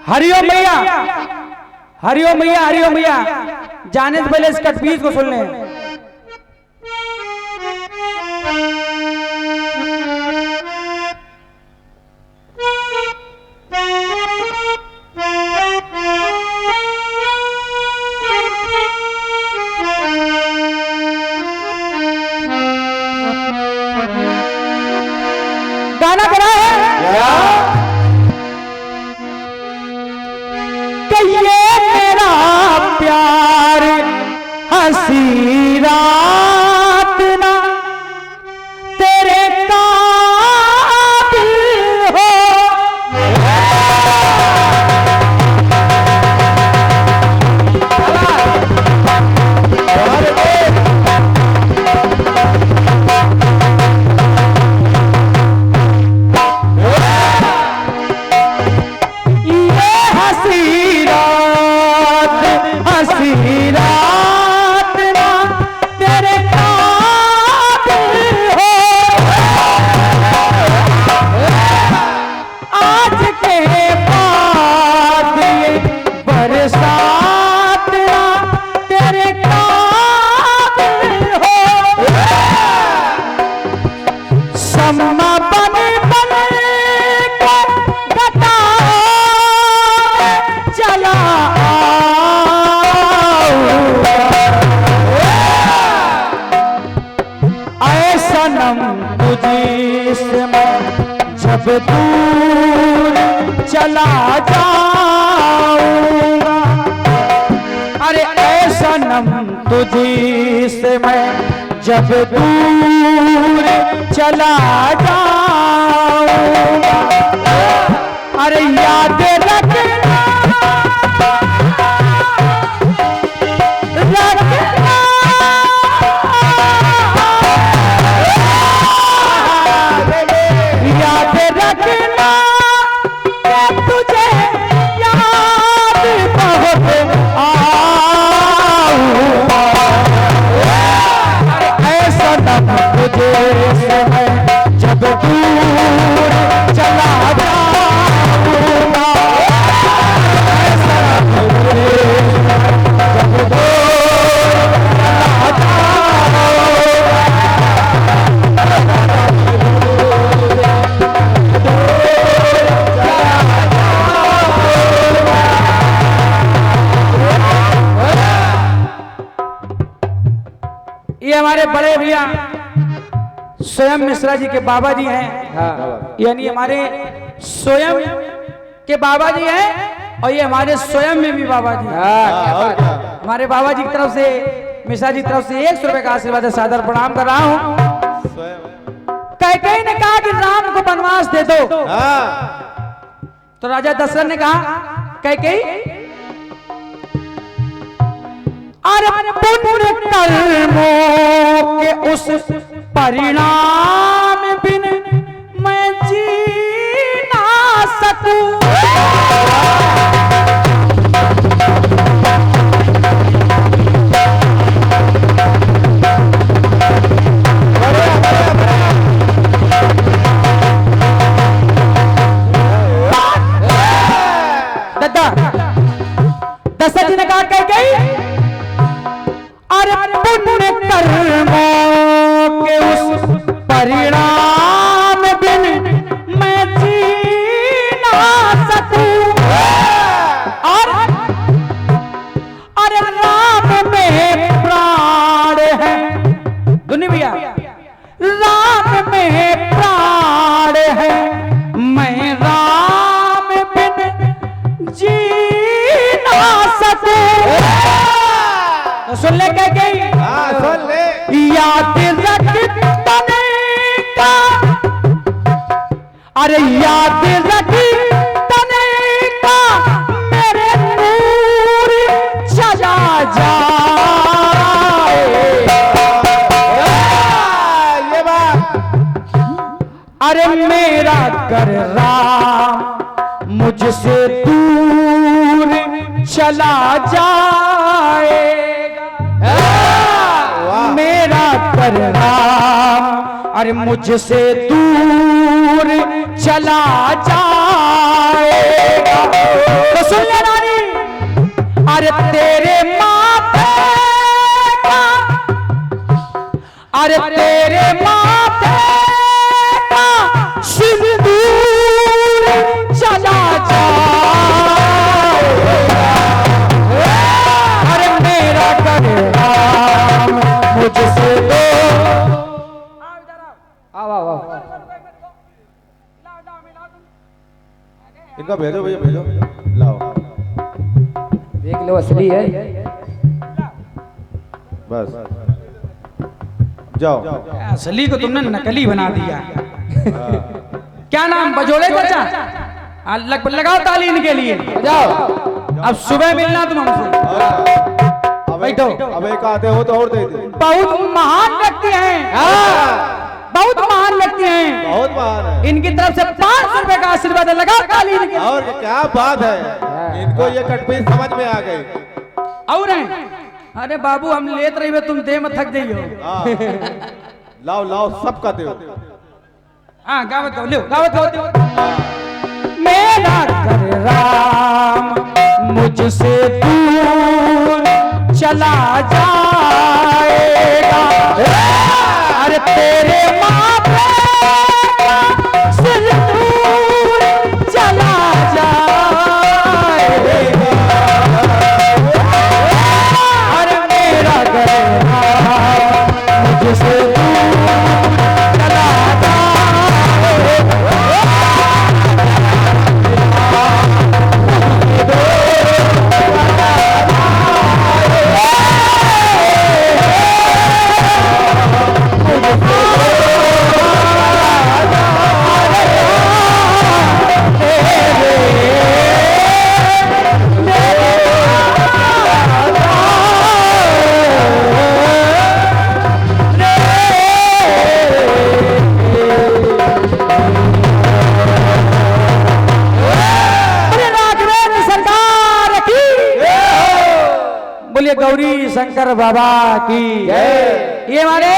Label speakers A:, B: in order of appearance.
A: हरिओम भैया, हरिओम भैया, हरिओम भैया, जाने से पहले इसका बीज को सुन लें। गाना करा है कि ये मेरा प्यार हंसी रात ना तेरे काबिल हो। जब दूर चला जाऊंगा, अरे ऐसा नम तुझी से मैं जब दूर चला जाऊंगा, अरे याद रखना तुझे याद बहुत आऊंगा, ऐसा नम तुझे से मैं जब दूर चला जाऊंगा, ऐसा नम तुझे जब दूर चला जाऊंगा। ये हमारे बड़े भैया स्वयं मिश्रा जी के बाबा जी हैं, यानी हमारे स्वयं के बाबा जी हैं और ये हमारे स्वयं में भी बाबा जी हैं। हमारे बाबा जी की तरफ से, मिश्रा जी की तरफ से 100 रुपए का आशीर्वाद है, सादर प्रणाम कर रहा हूं। कैकेयी ने कहा कि राम को वनवास दे दो, तो राजा दशरथ ने कहा कैकेयी अरे पुण्य कर्मों के उस परिणाम बिन मैं जी ना सकूं। दशरथ जी ने कहा कैकेयी अरे पुण्य कर्मों के उस परिणाम बिन मैं जी ना सकूं, और अरे राम में प्राण है, दुनी भैया राम में प्राण है, मैं राम बिन जी ना सकूं। सुन ले कैकेयी, सुन ले, याद रख तने का, अरे याद रख तने का मेरे नूर चला जाए। ये बात अरे मेरा कर राम मुझसे दूर चला जाएगा, मेरा कर राम अरे मुझसे दूर चला जाएगा। तो सुन ले रानी, अरे तेरे माथे का, अरे तेरे माथे का सिंदूर चला जाएगा। अरे मेरा करे राम मुझसे दो। आओ आओ आओ,
B: इनका भेजो भैया, भेजो, लाओ,
A: देख लो असली है।
B: बस जाओ।
A: असली को तुमने नकली बना दिया। क्या नाम बजोड़े चाचा? लगाओ ताली इनके लिए, जाओ। अब सुबह मिलना तुम हमसे। बैठो।
B: अब एक आते हो तो और दे दे।
A: बहुत महान व्यक्ति हैं, बहुत महान व्यक्ति हैं,
B: बहुत महान है।
A: इनकी तरफ से 500 रुपए का आशीर्वाद है। लगाओ ताली इनके।
B: और क्या बात है, इनको ये कटपीस समझ में आ गई।
A: और हैं? अरे बाबू हम लेत रही, तुम दे में थक जाइयो।
B: लाओ लाओ, सबका दो।
A: हाँ गावत हो, लो गावत हो। मेरा कर राम मुझसे दूर चला जाएगा। अरे तेरे माथे का सिंदूर चला जाएगा। अरे मेरा कर राम मुझसे दूर चला गौरी शंकर बाबा की। ये हमारे